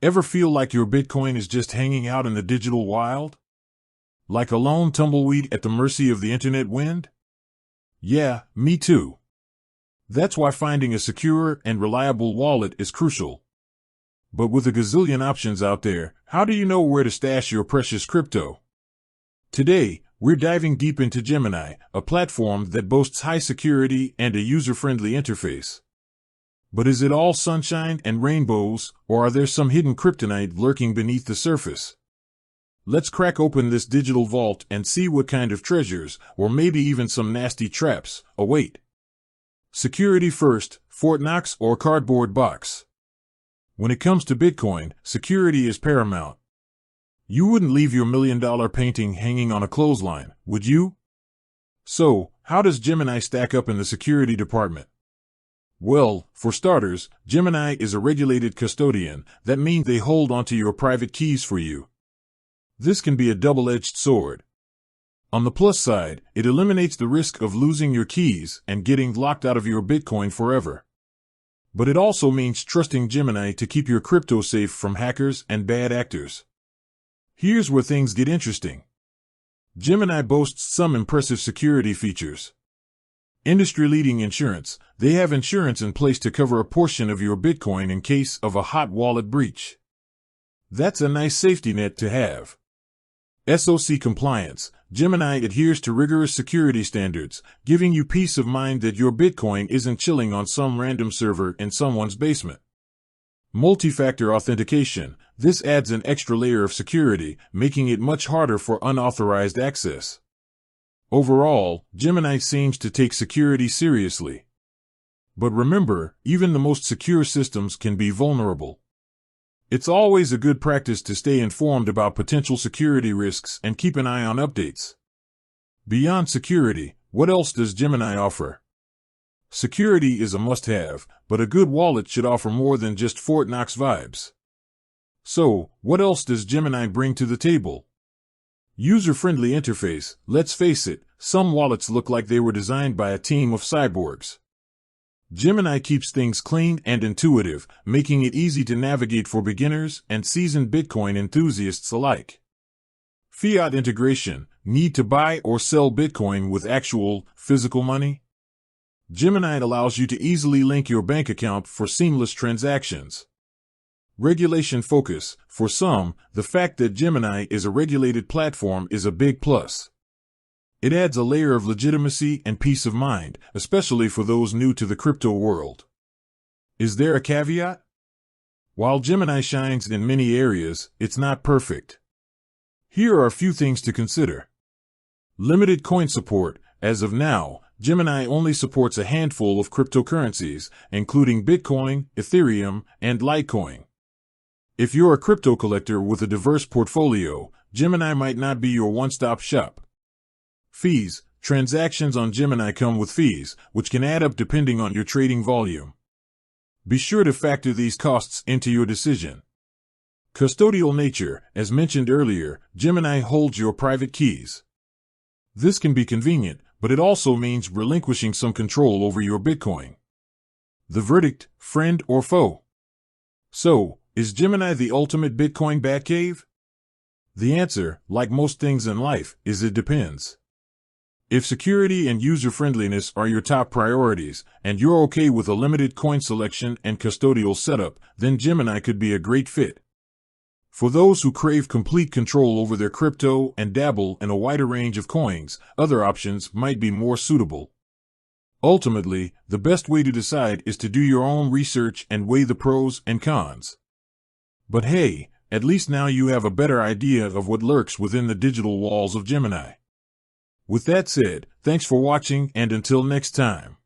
Ever feel like your Bitcoin is just hanging out in the digital wild? Like a lone tumbleweed at the mercy of the internet wind? Yeah, me too. That's why finding a secure and reliable wallet is crucial. But with a gazillion options out there, how do you know where to stash your precious crypto? Today, we're diving deep into Gemini, a platform that boasts high security and a user-friendly interface. But is it all sunshine and rainbows, or are there some hidden kryptonite lurking beneath the surface? Let's crack open this digital vault and see what kind of treasures, or maybe even some nasty traps, await. Security first, Fort Knox or cardboard box. When it comes to Bitcoin, security is paramount. You wouldn't leave your $1 million painting hanging on a clothesline, would you? So, how does Gemini stack up in the security department? Well, for starters, Gemini is a regulated custodian. That means they hold onto your private keys for you. This can be a double-edged sword. On the plus side, it eliminates the risk of losing your keys and getting locked out of your Bitcoin forever. But it also means trusting Gemini to keep your crypto safe from hackers and bad actors. Here's where things get interesting. Gemini boasts some impressive security features. Industry-leading insurance. They have insurance in place to cover a portion of your Bitcoin in case of a hot wallet breach. That's a nice safety net to have. SOC compliance. Gemini adheres to rigorous security standards, giving you peace of mind that your Bitcoin isn't chilling on some random server in someone's basement. Multi-factor authentication. This adds an extra layer of security, making it much harder for unauthorized access. Overall, Gemini seems to take security seriously. But remember, even the most secure systems can be vulnerable. It's always a good practice to stay informed about potential security risks and keep an eye on updates. Beyond security, what else does Gemini offer? Security is a must-have, but a good wallet should offer more than just Fort Knox vibes. So, what else does Gemini bring to the table? User-friendly interface. Let's face it, some wallets look like they were designed by a team of cyborgs. Gemini keeps things clean and intuitive, making it easy to navigate for beginners and seasoned Bitcoin enthusiasts alike. Fiat integration. Need to buy or sell Bitcoin with actual, physical money? Gemini allows you to easily link your bank account for seamless transactions. Regulation focus. For some, the fact that Gemini is a regulated platform is a big plus. It adds a layer of legitimacy and peace of mind, especially for those new to the crypto world. Is there a caveat? While Gemini shines in many areas, it's not perfect. Here are a few things to consider. Limited coin support. As of now, Gemini only supports a handful of cryptocurrencies, including Bitcoin, Ethereum, and Litecoin. If you're a crypto collector with a diverse portfolio, Gemini might not be your one-stop shop. Fees. Transactions on Gemini come with fees, which can add up depending on your trading volume. Be sure to factor these costs into your decision. Custodial nature. As mentioned earlier, Gemini holds your private keys. This can be convenient, but it also means relinquishing some control over your Bitcoin. The verdict, friend or foe? So, is Gemini the ultimate Bitcoin Batcave? The answer, like most things in life, is it depends. If security and user-friendliness are your top priorities, and you're okay with a limited coin selection and custodial setup, then Gemini could be a great fit. For those who crave complete control over their crypto and dabble in a wider range of coins, other options might be more suitable. Ultimately, the best way to decide is to do your own research and weigh the pros and cons. But hey, at least now you have a better idea of what lurks within the digital walls of Gemini. With that said, thanks for watching and until next time.